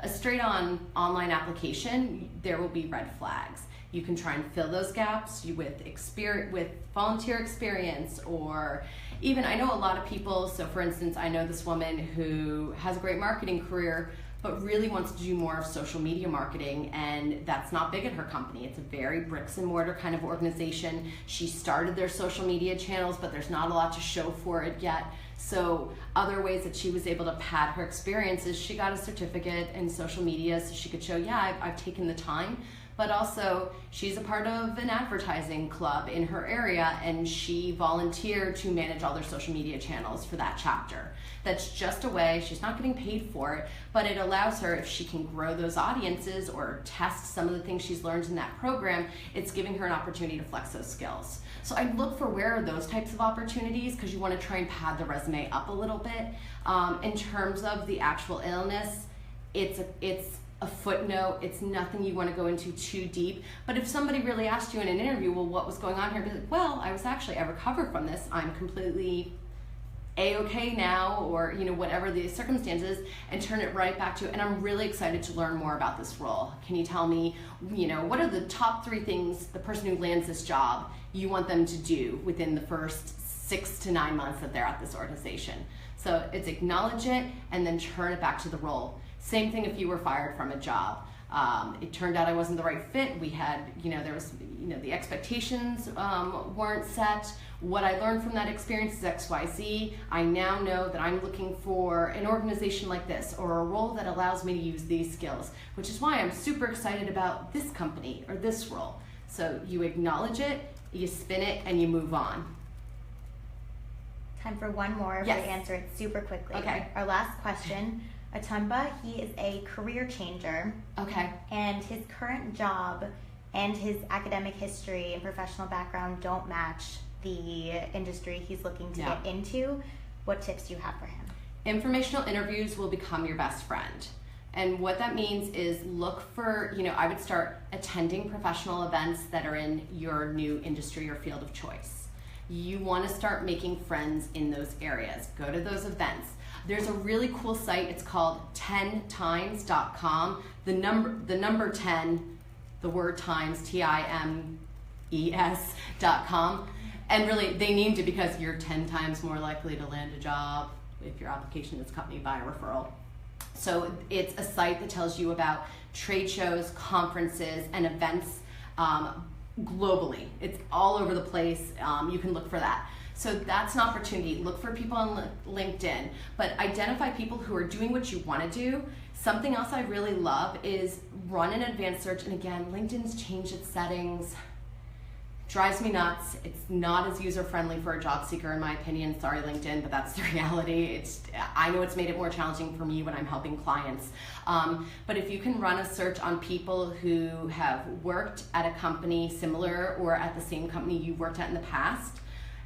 a straight-on online application, there will be red flags. You can try and fill those gaps with volunteer experience, or even, I know a lot of people, so for instance, I know this woman who has a great marketing career, but really wants to do more of social media marketing, and that's not big at her company. It's a very bricks and mortar kind of organization. She started their social media channels, but there's not a lot to show for it yet. So other ways that she was able to pad her experience is she got a certificate in social media so she could show, yeah, I've taken the time. But also, she's a part of an advertising club in her area, and she volunteered to manage all their social media channels for that chapter. That's just a way, she's not getting paid for it, but it allows her, if she can grow those audiences or test some of the things she's learned in that program, it's giving her an opportunity to flex those skills. So I look for where are those types of opportunities, because you want to try and pad the resume up a little bit. In terms of the actual illness, it's a footnote. It's nothing you want to go into too deep. But if somebody really asked you in an interview, well, what was going on here? Be like, well, I recovered from this. I'm completely A-okay now, or whatever the circumstances, and turn it right back to it. And I'm really excited to learn more about this role. Can you tell me, what are the top 3 things the person who lands this job you want them to do within the first 6 to 9 months that they're at this organization? So it's acknowledge it and then turn it back to the role. Same thing if you were fired from a job. It turned out I wasn't the right fit. We had, there was, the expectations weren't set. What I learned from that experience is XYZ. I now know that I'm looking for an organization like this, or a role that allows me to use these skills, which is why I'm super excited about this company or this role. So you acknowledge it, you spin it, and you move on. Time for one more if we answer it super quickly. Okay. Our last question. Atumba, he is a career changer. Okay. And his current job and his academic history and professional background don't match the industry he's looking to get into. What tips do you have for him? Informational interviews will become your best friend. And what that means is look for, I would start attending professional events that are in your new industry or field of choice. You want to start making friends in those areas. Go to those events. There's a really cool site. It's called 10times.com. The number 10, the word times, TIMES.com. And really, they named it because you're 10 times more likely to land a job if your application is accompanied by a referral. So it's a site that tells you about trade shows, conferences, and events globally. It's all over the place. You can look for that. So that's an opportunity. Look for people on LinkedIn, but identify people who are doing what you want to do. Something else I really love is run an advanced search. And again, LinkedIn's changed its settings. Drives me nuts. It's not as user-friendly for a job seeker, in my opinion. Sorry, LinkedIn, but that's the reality. I know it's made it more challenging for me when I'm helping clients. But if you can run a search on people who have worked at a company similar or at the same company you worked at in the past,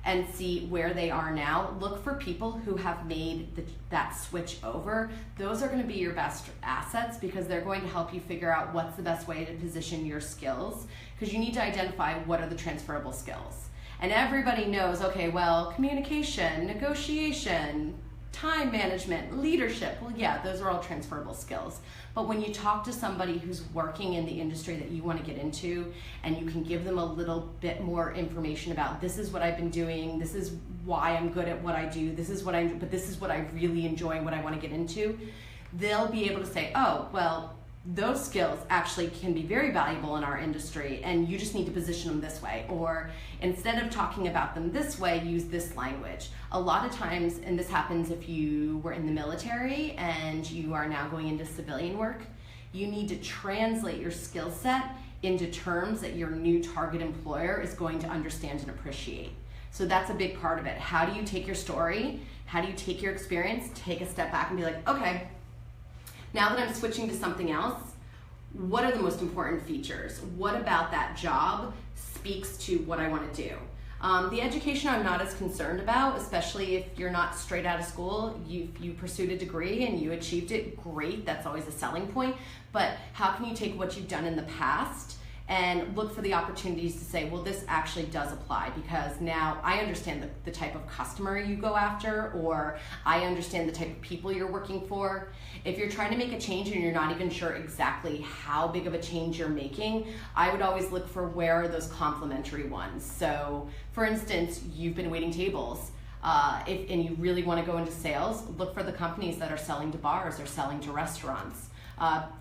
and see where they are now, look for people who have made that switch over. Those are going to be your best assets, because they're going to help you figure out what's the best way to position your skills, because you need to identify what are the transferable skills. And everybody knows, okay, well, communication, negotiation, time management, leadership, well, yeah, those are all transferable skills. But when you talk to somebody who's working in the industry that you want to get into, and you can give them a little bit more information about, this is what I've been doing, this is why I'm good at what I do, this is what I really enjoy and what I want to get into, they'll be able to say, oh, well, those skills actually can be very valuable in our industry, and you just need to position them this way. Or instead of talking about them this way, use this language. A lot of times, and this happens if you were in the military and you are now going into civilian work, you need to translate your skill set into terms that your new target employer is going to understand and appreciate. So that's a big part of it. How do you take your story? How do you take your experience, take a step back and be like, okay, now that I'm switching to something else, what are the most important features? What about that job speaks to what I want to do? The education I'm not as concerned about, especially if you're not straight out of school. You pursued a degree and you achieved it, great, that's always a selling point. But how can you take what you've done in the past and look for the opportunities to say, well, this actually does apply, because now I understand the type of customer you go after, or I understand the type of people you're working for. If you're trying to make a change and you're not even sure exactly how big of a change you're making, I would always look for where are those complementary ones. So for instance, you've been waiting tables. and you really want to go into sales, look for the companies that are selling to bars or selling to restaurants.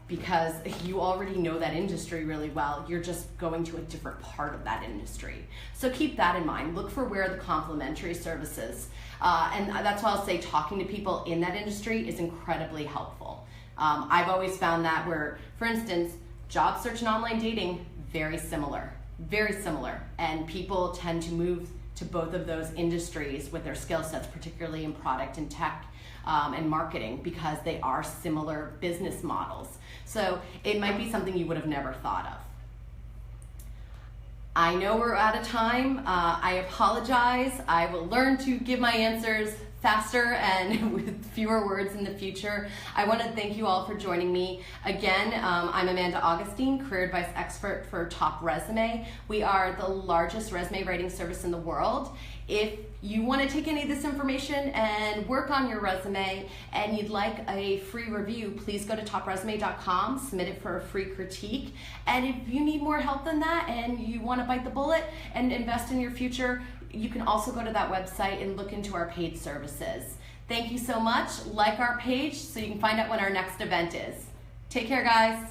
Because you already know that industry really well, you're just going to a different part of that industry. So keep that in mind. Look for where the complementary services, and that's why I'll say talking to people in that industry is incredibly helpful. I've always found that where, for instance, job search and online dating, very similar, and people tend to move to both of those industries with their skill sets, particularly in product and tech and marketing, because they are similar business models. So it might be something you would have never thought of. I know we're out of time. I apologize. I will learn to give my answers faster and with fewer words in the future. I want to thank you all for joining me. Again, I'm Amanda Augustine, career advice expert for TopResume. We are the largest resume writing service in the world. If you want to take any of this information and work on your resume and you'd like a free review, please go to topresume.com, submit it for a free critique. And if you need more help than that and you want to bite the bullet and invest in your future, you can also go to that website and look into our paid services. Thank you so much. Like our page so you can find out when our next event is. Take care, guys.